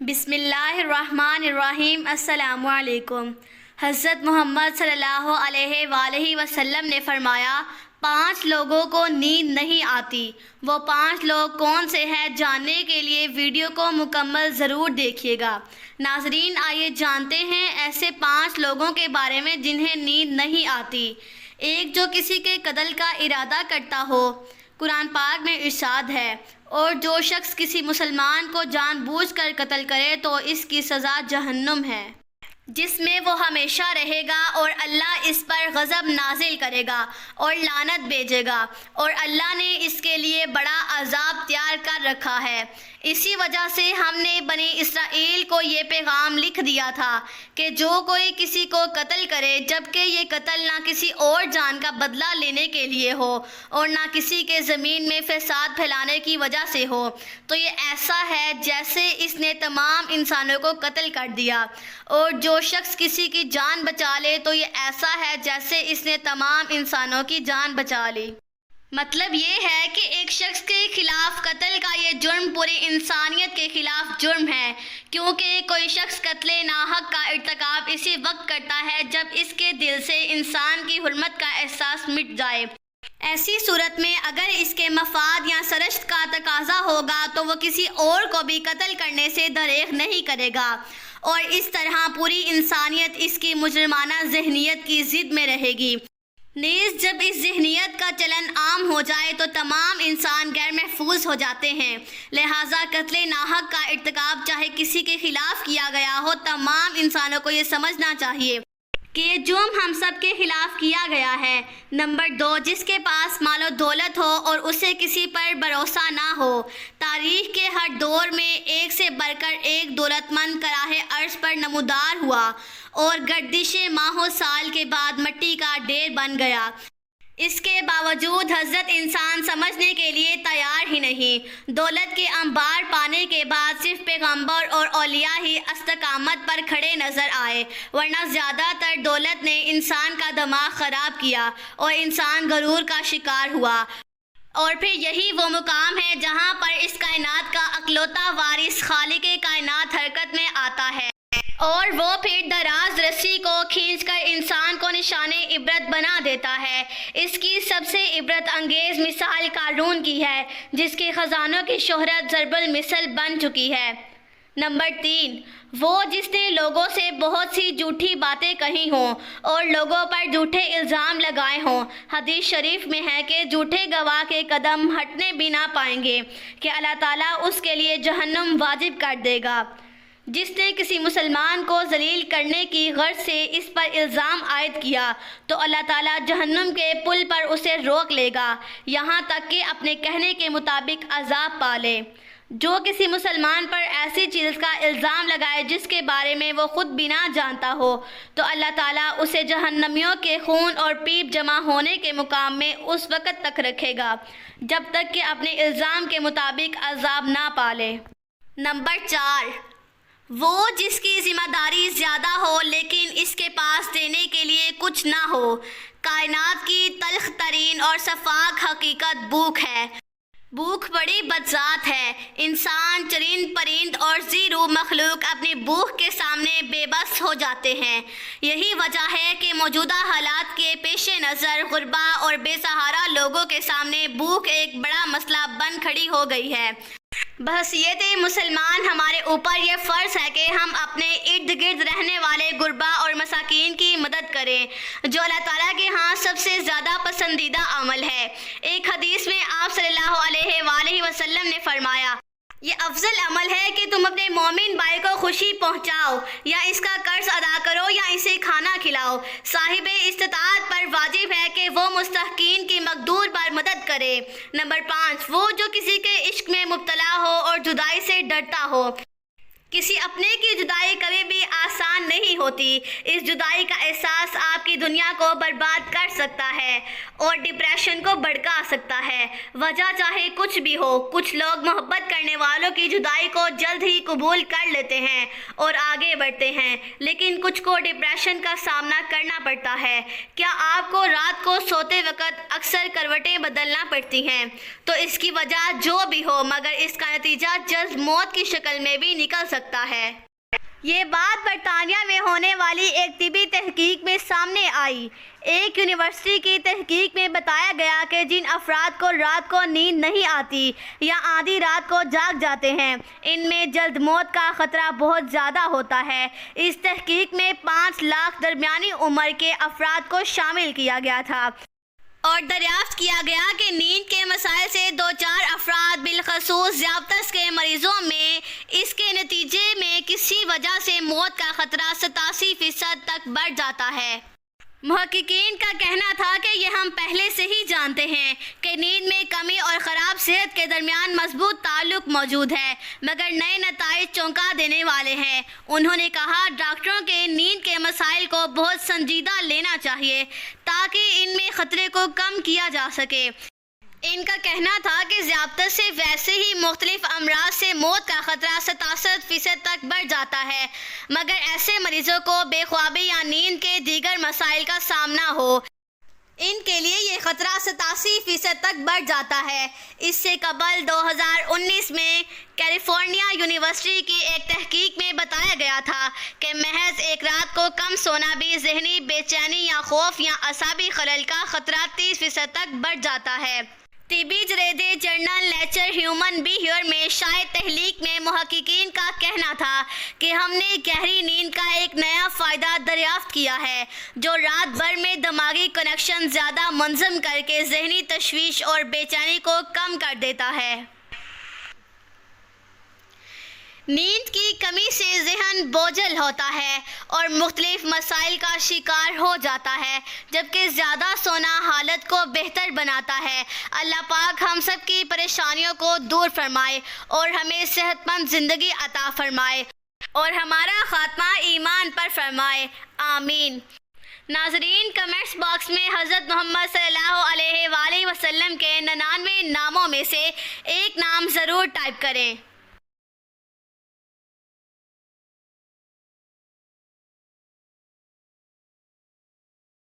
بسم اللہ الرحمن الرحیم۔ السلام علیکم۔ حضرت محمد صلی اللہ علیہ وآلہ وسلم نے فرمایا 5 لوگوں کو نیند نہیں آتی۔ وہ 5 لوگ کون سے ہیں جاننے کے لیے ویڈیو کو مکمل ضرور دیکھیے گا۔ ناظرین، آئیے جانتے ہیں ایسے 5 لوگوں کے بارے میں جنہیں نیند نہیں آتی۔ ایک، جو کسی کے قتل کا ارادہ کرتا ہو۔ قرآن پاک میں ارشاد ہے، اور جو شخص کسی مسلمان کو جان بوجھ کر قتل کرے تو اس کی سزا جہنم ہے، جس میں وہ ہمیشہ رہے گا، اور اللہ اس پر غضب نازل کرے گا اور لعنت بھیجے گا، اور اللہ نے اس کے لیے بڑا عذاب تیار کر رکھا ہے۔ اسی وجہ سے ہم نے بنی اسرائیل کو یہ پیغام لکھ دیا تھا کہ جو کوئی کسی کو قتل کرے، جبکہ یہ قتل نہ کسی اور جان کا بدلہ لینے کے لیے ہو اور نہ کسی کے زمین میں فساد پھیلانے کی وجہ سے ہو، تو یہ ایسا ہے جیسے اس نے تمام انسانوں کو قتل کر دیا، اور جو شخص کسی کی جان بچا لے تو یہ ایسا ہے جیسے اس نے تمام انسانوں کی جان بچا لی۔ مطلب یہ ہے کہ ایک شخص کے خلاف قتل کا یہ جرم پوری انسانیت کے خلاف جرم ہے، کیونکہ کوئی شخص قتل ناحق کا ارتکاب اسی وقت کرتا ہے جب اس کے دل سے انسان کی حرمت کا احساس مٹ جائے۔ ایسی صورت میں اگر اس کے مفاد یا سرشت کا تقاضا ہوگا تو وہ کسی اور کو بھی قتل کرنے سے دریغ نہیں کرے گا، اور اس طرح پوری انسانیت اس کی مجرمانہ ذہنیت کی زد میں رہے گی۔ نیز جب اس ذہنیت کا چلن عام ہو جائے تو تمام انسان غیر محفوظ ہو جاتے ہیں۔ لہٰذا قتل ناحق کا ارتکاب چاہے کسی کے خلاف کیا گیا ہو، تمام انسانوں کو یہ سمجھنا چاہیے کہ یہ جرم ہم سب کے خلاف کیا گیا ہے۔ نمبر 2، جس کے پاس مال و دولت ہو اور اسے کسی پر بھروسہ نہ ہو۔ تاریخ کے ہر دور میں ایک سے بڑھ کر ایک دولت مند کراہ ارض پر نمودار ہوا اور گردش ماہ و سال کے بعد مٹی کا ڈھیر بن گیا۔ اس کے باوجود حضرت انسان سمجھنے کے لیے تیار ہی نہیں۔ دولت کے انبار پانے کے بعد صرف پیغمبر اور اولیاء ہی استقامت پر کھڑے نظر آئے، ورنہ زیادہ تر دولت نے انسان کا دماغ خراب کیا اور انسان غرور کا شکار ہوا۔ اور پھر یہی وہ مقام ہے جہاں پر اس کائنات کا اکلوتا وارث خالق کائنات حرکت میں آتا ہے، اور وہ پھر دراز رسی کو کھینچ کر انسان کو نشان عبرت بنا دیتا ہے۔ اس کی سب سے عبرت انگیز مثال قارون کی ہے، جس کے خزانوں کی شہرت ضرب المثل بن چکی ہے۔ نمبر 3، وہ جس نے لوگوں سے بہت سی جھوٹی باتیں کہی ہوں اور لوگوں پر جھوٹے الزام لگائے ہوں۔ حدیث شریف میں ہے کہ جھوٹے گواہ کے قدم ہٹنے بھی نہ پائیں گے کہ اللہ تعالیٰ اس کے لیے جہنم واجب کر دے گا۔ جس نے کسی مسلمان کو ذلیل کرنے کی غرض سے اس پر الزام عائد کیا تو اللہ تعالیٰ جہنم کے پل پر اسے روک لے گا، یہاں تک کہ اپنے کہنے کے مطابق عذاب پالے۔ جو کسی مسلمان پر ایسی چیز کا الزام لگائے جس کے بارے میں وہ خود بھی نہ جانتا ہو تو اللہ تعالیٰ اسے جہنمیوں کے خون اور پیپ جمع ہونے کے مقام میں اس وقت تک رکھے گا جب تک کہ اپنے الزام کے مطابق عذاب نہ پالے۔ نمبر 4، وہ جس کی ذمہ داری زیادہ ہو لیکن اس کے پاس دینے کے لیے کچھ نہ ہو۔ کائنات کی تلخ ترین اور شفاف حقیقت بھوک ہے۔ بھوک بڑی بدذات ہے۔ انسان، چرند پرند اور ذی روح مخلوق اپنی بھوک کے سامنے بے بس ہو جاتے ہیں۔ یہی وجہ ہے کہ موجودہ حالات کے پیش نظر غربا اور بے سہارا لوگوں کے سامنے بھوک ایک بڑا مسئلہ بن کھڑی ہو گئی ہے۔ بحیثیت مسلمان ہمارے اوپر یہ فرض ہے کہ ہم اپنے ارد گرد رہنے والے غربا اور مساکین کی مدد کریں، جو اللہ تعالیٰ کے ہاں سب سے زیادہ پسندیدہ عمل ہے۔ ایک حدیث میں آپ صلی اللہ علیہ وآلہ وسلم نے فرمایا، یہ افضل عمل ہے کہ تم اپنے مومن بھائی کو خوشی پہنچاؤ، یا اس کا قرض ادا کرو یا اسے کھانا کھلاؤ۔ صاحب استطاعت پر واجب ہے کہ وہ مستحقین کی مقدور پر مدد کرے۔ نمبر 5، وہ جو کسی کے عشق میں مبتلا ہو اور جدائی سے ڈرتا ہو۔ کسی اپنے کی جدائی کبھی بھی آسان نہیں ہوتی۔ اس جدائی کا احساس آپ کی دنیا کو برباد کر سکتا ہے اور ڈپریشن کو بھڑکا سکتا ہے۔ وجہ چاہے کچھ بھی ہو، کچھ لوگ محبت کرنے والوں کی جدائی کو جلد ہی قبول کر لیتے ہیں اور آگے بڑھتے ہیں، لیکن کچھ کو ڈپریشن کا سامنا کرنا پڑتا ہے۔ کیا آپ کو رات کو سوتے وقت اکثر کروٹیں بدلنا پڑتی ہیں؟ تو اس کی وجہ جو بھی ہو، مگر اس کا نتیجہ جلد موت کی شکل میں بھی نکل سکتا سکتا ہے۔ یہ بات برطانیہ میں ہونے والی ایک طبی تحقیق میں سامنے آئی۔ ایک یونیورسٹی کی تحقیق میں بتایا گیا کہ جن افراد کو رات کو نیند نہیں آتی یا آدھی رات کو جاگ جاتے ہیں، ان میں جلد موت کا خطرہ بہت زیادہ ہوتا ہے۔ اس تحقیق میں 5 لاکھ درمیانی عمر کے افراد کو شامل کیا گیا تھا اور دریافت کیا گیا کہ نیند کے مسائل سے 2-4 افراد بالخصوص ذیابطیس کے مریضوں میں اس کے نتیجے میں کسی وجہ سے موت کا خطرہ 87% تک بڑھ جاتا ہے۔ محققین کا کہنا تھا کہ یہ ہم پہلے سے ہی جانتے ہیں کہ نیند میں کمی اور خراب صحت کے درمیان مضبوط تعلق موجود ہے، مگر نئے نتائج چونکا دینے والے ہیں۔ انہوں نے کہا، ڈاکٹروں کے نیند کے مسائل کو بہت سنجیدہ لینا چاہیے تاکہ ان میں خطرے کو کم کیا جا سکے۔ ان کا کہنا تھا کہ ذیابطیس سے ویسے ہی مختلف امراض سے موت کا خطرہ 67% تک بڑھ جاتا ہے، مگر ایسے مریضوں کو بے خوابی یا نیند کے دیگر مسائل کا سامنا ہو، ان کے لیے یہ خطرہ 87% تک بڑھ جاتا ہے۔ اس سے قبل 2019 میں کیلیفورنیا یونیورسٹی کی ایک تحقیق میں بتایا گیا تھا کہ محض ایک رات کو کم سونا بھی ذہنی بے چینی یا خوف یا اعصابی خلل کا خطرہ 30% تک بڑھ جاتا ہے۔ طبی جریدے جرنل نیچر ہیومن بیہیویئر میں شائع تحقیق میں محققین کا کہنا تھا کہ ہم نے گہری نیند کا ایک نیا فائدہ دریافت کیا ہے جو رات بھر میں دماغی کنکشن زیادہ منظم کر کے ذہنی تشویش اور بے چینی کو کم کر دیتا ہے۔ نیند کی کمی سے ذہن بوجھل ہوتا ہے اور مختلف مسائل کا شکار ہو جاتا ہے، جبکہ زیادہ سونا حالت کو بہتر بناتا ہے۔ اللہ پاک ہم سب کی پریشانیوں کو دور فرمائے اور ہمیں صحت مند زندگی عطا فرمائے اور ہمارا خاتمہ ایمان پر فرمائے، آمین۔ ناظرین، کمنٹس باکس میں حضرت محمد صلی اللہ علیہ وآلہ وسلم کے 99 ناموں میں سے ایک نام ضرور ٹائپ کریں۔